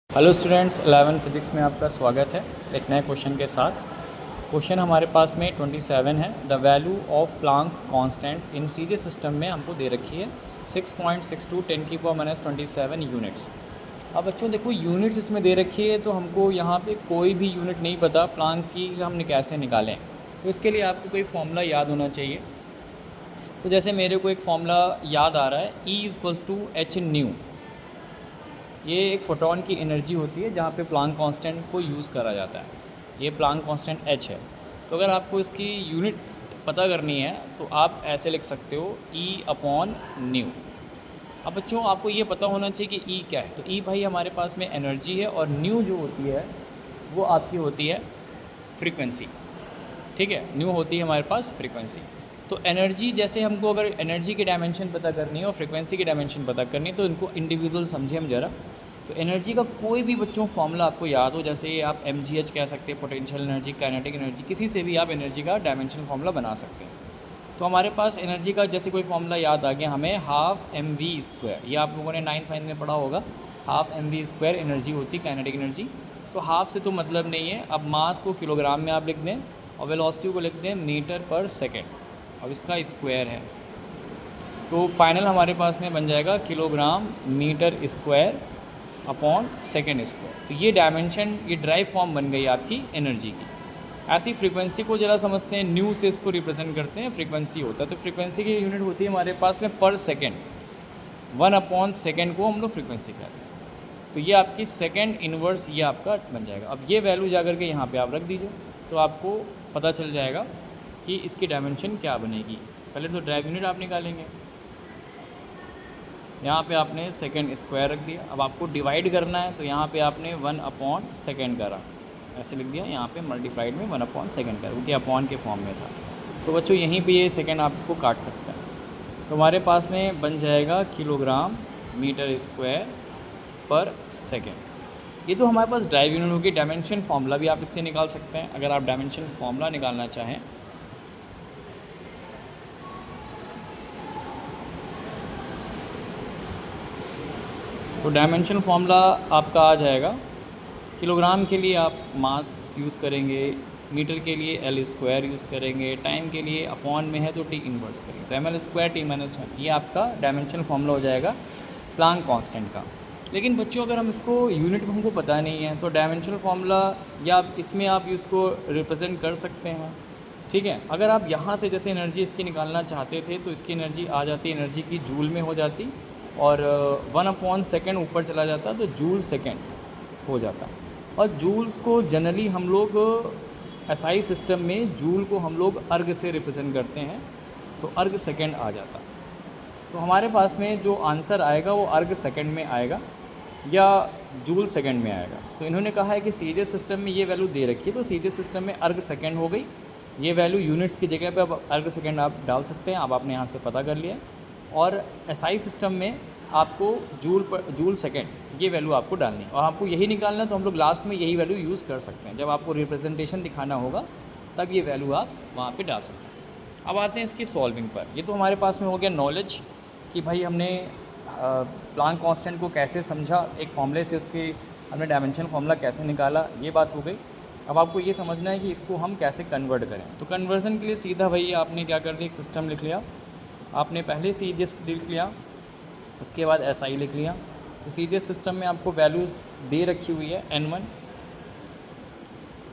Hello students, 11 physics में आपका स्वागत है एक नए क्वेश्चन के साथ। क्वेश्चन हमारे पास में 27 है। The value of Planck constant in CJ system में हमको दे रखी है 6.62 10⁻27 यूनिट्स। अब बच्चों देखो, यूनिट्स इसमें दे रखी है तो हमको यहाँ पे कोई भी यूनिट नहीं पता प्लांक की हम कैसे निकालें। तो इसके लिए आपको कोई फॉर्मूला याद होना चाहिए। तो जैसे मेरे को एक फॉर्मूला याद आ रहा है, E=h²। ये एक फोटोन की एनर्जी होती है जहाँ पे प्लांक कांस्टेंट को यूज़ करा जाता है। ये प्लांक कांस्टेंट h है। तो अगर आपको इसकी यूनिट पता करनी है तो आप ऐसे लिख सकते हो E/ν। अब बच्चों आपको ये पता होना चाहिए कि E क्या है। तो E भाई हमारे पास में एनर्जी है और न्यू जो होती है वो आपकी होती है फ्रीक्वेंसी। ठीक है, न्यू होती है हमारे पास फ्रीक्वेंसी। तो एनर्जी, जैसे हमको अगर एनर्जी की डायमेंशन पता करनी है और फ्रीक्वेंसी की डायमेंशन पता करनी है तो इनको इंडिविजुअल समझे हम ज़रा। तो एनर्जी का कोई भी बच्चों फॉर्मूला आपको याद हो, जैसे आप mgh कह सकते हैं, पोटेंशियल एनर्जी, काइनेटिक एनर्जी, किसी से भी आप एनर्जी का डायमेंशन फॉर्मूला बना सकते हैं। तो हमारे पास एनर्जी का जैसे कोई फॉर्मूला याद आ गया हमें, ½mv²। ये आप लोगों ने 9th 9th में पढ़ा होगा। ½ mv² एनर्जी होती है, काइनेटिक एनर्जी। तो हाफ से तो मतलब नहीं है। अब मास को किलोग्राम में आप लिख दें और वेलोसिटी को लिख दें मीटर/सेकेंड। अब इसका स्क्वायर है तो फाइनल हमारे पास में बन जाएगा किलोग्राम मीटर²/सेकेंड²। तो ये डायमेंशन, ये ड्राइव फॉर्म बन गई आपकी एनर्जी की। ऐसी फ्रीक्वेंसी को ज़रा समझते हैं, न्यू से इसको रिप्रेजेंट करते हैं, फ्रीक्वेंसी होता है। तो फ्रीक्वेंसी की यूनिट होती है हमारे पास में पर सेकेंड। 1/सेकेंड को हम लोग फ्रीक्वेंसी कहते हैं। तो ये आपकी सेकेंड इनवर्स ये आपका बन जाएगा। अब ये वैल्यू जाकर के यहाँ पे आप रख दीजिए तो आपको पता चल जाएगा कि इसकी डायमेंशन क्या बनेगी। पहले तो ड्राइव यूनिट आप निकालेंगे। यहाँ पे आपने सेकेंड स्क्वायर रख दिया। अब आपको डिवाइड करना है तो यहाँ पे आपने 1/सेकेंड करा, ऐसे लिख दिया। यहाँ पे मल्टीप्लाइड में 1/सेकेंड करा क्योंकि अपॉन के फॉर्म में था। तो बच्चों यहीं पे ये सेकेंड आप इसको काट सकते हैं। तो हमारे पास में बन जाएगा किलोग्राम मीटर²/सेकेंड। ये तो हमारे पास ड्राइव यूनिट होगी। डायमेंशन फार्मूला भी आप इससे निकाल सकते हैं। अगर आप डायमेंशन फार्मूला निकालना चाहें तो डायमेंशन फार्मूला आपका आ जाएगा। किलोग्राम के लिए आप मास यूज़ करेंगे, मीटर के लिए L² यूज़ करेंगे, टाइम के लिए अपॉन में है तो T इन्वर्स करेंगे। तो ml² T-1 ये आपका डायमेंशन फार्मूला हो जाएगा प्लांक कांस्टेंट का। लेकिन बच्चों अगर हम इसको यूनिट में हमको पता नहीं है तो डायमेंशनल फार्मूला या इसमें आप इसको रिप्रेजेंट कर सकते हैं। ठीक है, अगर आप यहाँ से जैसे एनर्जी इसकी निकालना चाहते थे तो इसकी एनर्जी आ जाती, एनर्जी की जूल में हो जाती और 1/सेकेंड ऊपर चला जाता तो जूल सेकेंड हो जाता। और जूल्स को जनरली हम लोग एसआई सिस्टम में जूल को हम लोग अर्ग से रिप्रेजेंट करते हैं तो अर्ग सेकेंड आ जाता। तो हमारे पास में जो आंसर आएगा वो अर्ग सेकेंड में आएगा या जूल सेकेंड में आएगा। तो इन्होंने कहा है कि सीजे सिस्टम में ये वैल्यू दे रखी है तो सीजे सिस्टम में अर्ग सेकेंड हो गई। ये वैल्यू यूनिट्स की जगह पे अब अर्ग सेकेंड आप डाल सकते हैं। अब आपने यहाँ से पता कर लिया। और एसआई सिस्टम में आपको जूल सेकेंड ये वैल्यू आपको डालनी है और आपको यही निकालना है। तो हम लोग लास्ट में यही वैल्यू यूज़ कर सकते हैं। जब आपको रिप्रेजेंटेशन दिखाना होगा तब ये वैल्यू आप वहाँ पे डाल सकते हैं। अब आते हैं इसकी सॉल्विंग पर। ये तो हमारे पास में हो गया नॉलेज कि भाई हमने प्लांक कांस्टेंट को कैसे समझा, एक फॉर्मूले से उसकी हमने डायमेंशन फार्मूला कैसे निकाला, ये बात हो गई। अब आपको ये समझना है कि इसको हम कैसे कन्वर्ट करें। तो कन्वर्जन के लिए सीधा भाई आपने क्या कर दिया, एक सिस्टम लिख लिया। आपने पहले सीजे लिख लिया, उसके बाद एसआई लिख लिया। तो सीजे सिस्टम में आपको वैल्यूज़ दे रखी हुई है। n1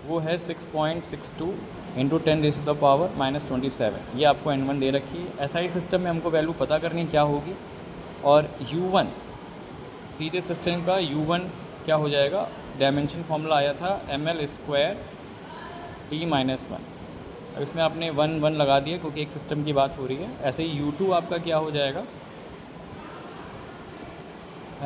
वो है 6.62 × 10⁻⁻27। ये आपको n1 दे रखी है। एसआई सिस्टम में हमको वैल्यू पता करनी क्या होगी। और u1 सीजे सिस्टम का u1 क्या हो जाएगा, डायमेंशन फार्मूला आया था ml² T-1। अब इसमें आपने 1 लगा दिया क्योंकि एक सिस्टम की बात हो रही है। ऐसे ही u2 आपका क्या हो जाएगा,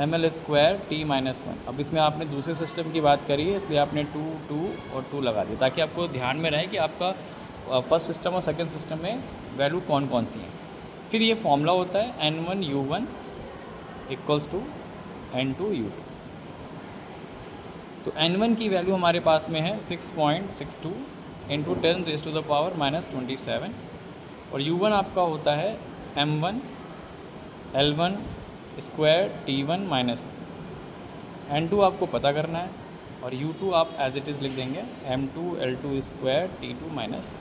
ml² T-1। अब इसमें आपने दूसरे सिस्टम की बात करी है इसलिए आपने 2 2 और 2 लगा दिया ताकि आपको ध्यान में रहे कि आपका फर्स्ट सिस्टम और सेकंड सिस्टम में वैल्यू कौन कौन सी हैं। फिर ये फॉर्मूला होता है n1 u1 = n2 u2। तो n1 की वैल्यू हमारे पास में है 6.62 × 10⁻⁻27 और u1 आपका होता है m1 L1² T1 - 1। N2 आपको पता करना है और U2 आप एज इट इज़ लिख देंगे M2 L2 square T2 minus.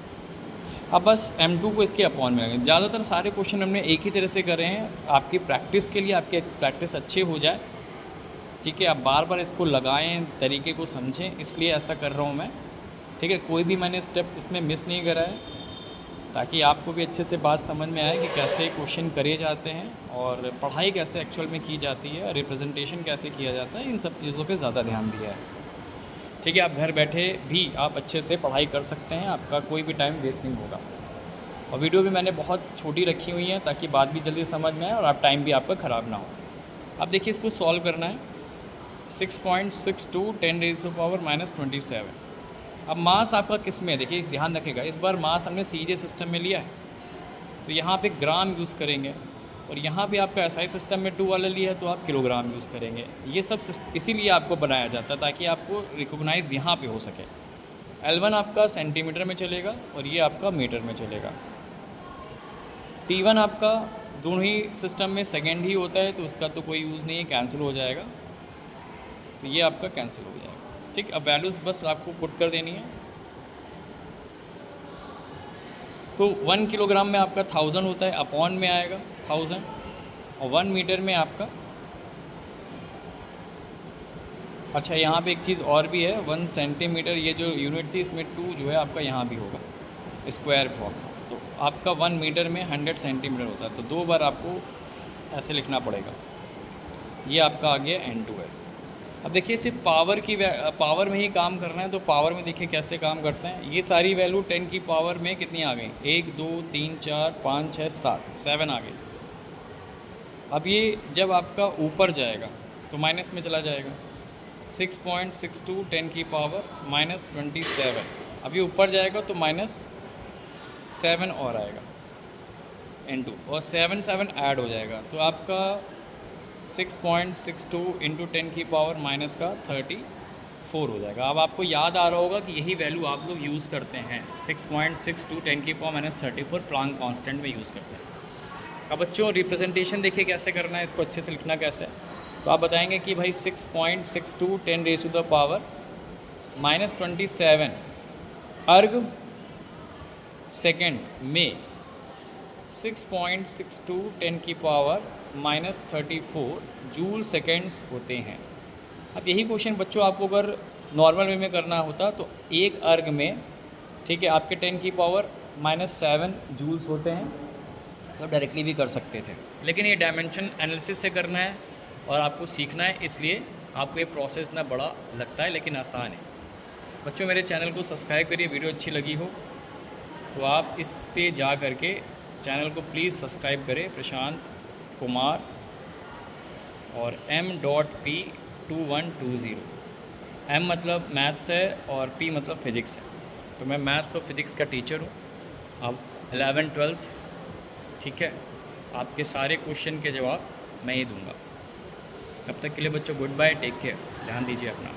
अब बस M2 को इसके अपॉन में लगेंगे। ज़्यादातर सारे क्वेश्चन हमने एक ही तरह से करे हैं, आपकी प्रैक्टिस के लिए, आपके प्रैक्टिस अच्छी हो जाए, ठीक है। आप बार बार इसको लगाएं, तरीके को समझें, इसलिए ऐसा कर रहा हूँ मैं, ठीक है। कोई भी मैंने स्टेप इसमें मिस नहीं करा है, ताकि आपको भी अच्छे से बात समझ में आए कि कैसे क्वेश्चन करे जाते हैं और पढ़ाई कैसे एक्चुअल में की जाती है, रिप्रेजेंटेशन कैसे किया जाता है, इन सब चीज़ों पे ज़्यादा ध्यान दिया है, ठीक है। आप घर बैठे भी आप अच्छे से पढ़ाई कर सकते हैं, आपका कोई भी टाइम वेस्ट नहीं होगा। और वीडियो भी मैंने बहुत छोटी रखी हुई है ताकि बात भी जल्दी समझ में आए और आप टाइम भी आपका ख़राब ना हो। अब देखिए इसको सॉल्व करना है। 6.62 10⁻⁻27। अब मास आपका किस में है, देखिए ध्यान रखेगा, इस बार मास हमने सीजे सिस्टम में लिया है, तो यहाँ पे ग्राम यूज़ करेंगे, और यहाँ पे आपका एसआई सिस्टम में 2 वाला लिया है तो आप किलोग्राम यूज़ करेंगे। ये सब इसीलिए आपको बनाया जाता है ताकि आपको रिकॉग्नाइज़ यहाँ पे हो सके। L1 आपका सेंटीमीटर में चलेगा और ये आपका मीटर में चलेगा। T1 आपका दोनों ही सिस्टम में सेकेंड ही होता है तो उसका तो कोई यूज़ नहीं है, कैंसिल हो जाएगा, तो ये आपका कैंसिल हो जाएगा, ठीक। अब वैल्यूज़ बस आपको पुट कर देनी है। तो 1 किलोग्राम में आपका 1000 होता है, अपॉन में आएगा 1000, और 1 मीटर में आपका, अच्छा यहाँ पे एक चीज़ और भी है, 1 सेंटीमीटर ये जो यूनिट थी इसमें 2 जो है आपका यहाँ भी होगा स्क्वायर फॉर्म, तो आपका 1 मीटर में 100 सेंटीमीटर होता है, तो 2 बार आपको ऐसे लिखना पड़ेगा। ये आपका आ गया N2 है। अब देखिए सिर्फ पावर में ही काम करना है, तो पावर में देखिए कैसे काम करते हैं। ये सारी वैल्यू 10 की पावर में कितनी आ गई, 1 2 3 4 5 6 7 आ गई। अब ये जब आपका ऊपर जाएगा तो माइनस में चला जाएगा, 6.62 10 की पावर -27। अब ये ऊपर जाएगा तो -7 और आएगा N2, और 7 ऐड हो जाएगा, तो आपका 6.62 इंटू 10 की पावर माइनस का 34 हो जाएगा। अब आपको याद आ रहा होगा कि यही वैल्यू आप लोग यूज़ करते हैं, 6.62 10 की पावर -34 प्लांक कांस्टेंट में यूज़ करते हैं। अब बच्चों रिप्रेजेंटेशन देखिए कैसे करना है, इसको अच्छे से लिखना कैसे है, तो आप बताएंगे कि भाई 6.62 10⁻⁻27 अर्ग सेकेंड में 6.62 10 की पावर -34 जूल सेकेंड्स होते हैं। अब यही क्वेश्चन बच्चों आपको अगर नॉर्मल वे में करना होता तो एक अर्ग में, ठीक है, आपके 10 की पावर -7 जूल्स होते हैं, तो डायरेक्टली भी कर सकते थे, लेकिन ये डायमेंशन एनालिसिस से करना है और आपको सीखना है, इसलिए आपको ये प्रोसेस ना बड़ा लगता है लेकिन आसान है। बच्चों मेरे चैनल को सब्सक्राइब करिए, वीडियो अच्छी लगी हो तो आप इस पे जा करके चैनल को प्लीज़ सब्सक्राइब करें, प्रशांत कुमार, और M.P2120। M मतलब मैथ्स है और P मतलब फ़िज़िक्स है, तो मैं मैथ्स और फिज़िक्स का टीचर हूँ। अब 11th 12th, ठीक है, आपके सारे क्वेश्चन के जवाब मैं ही दूंगा। तब तक के लिए बच्चों गुड बाय, टेक केयर, ध्यान दीजिए अपना।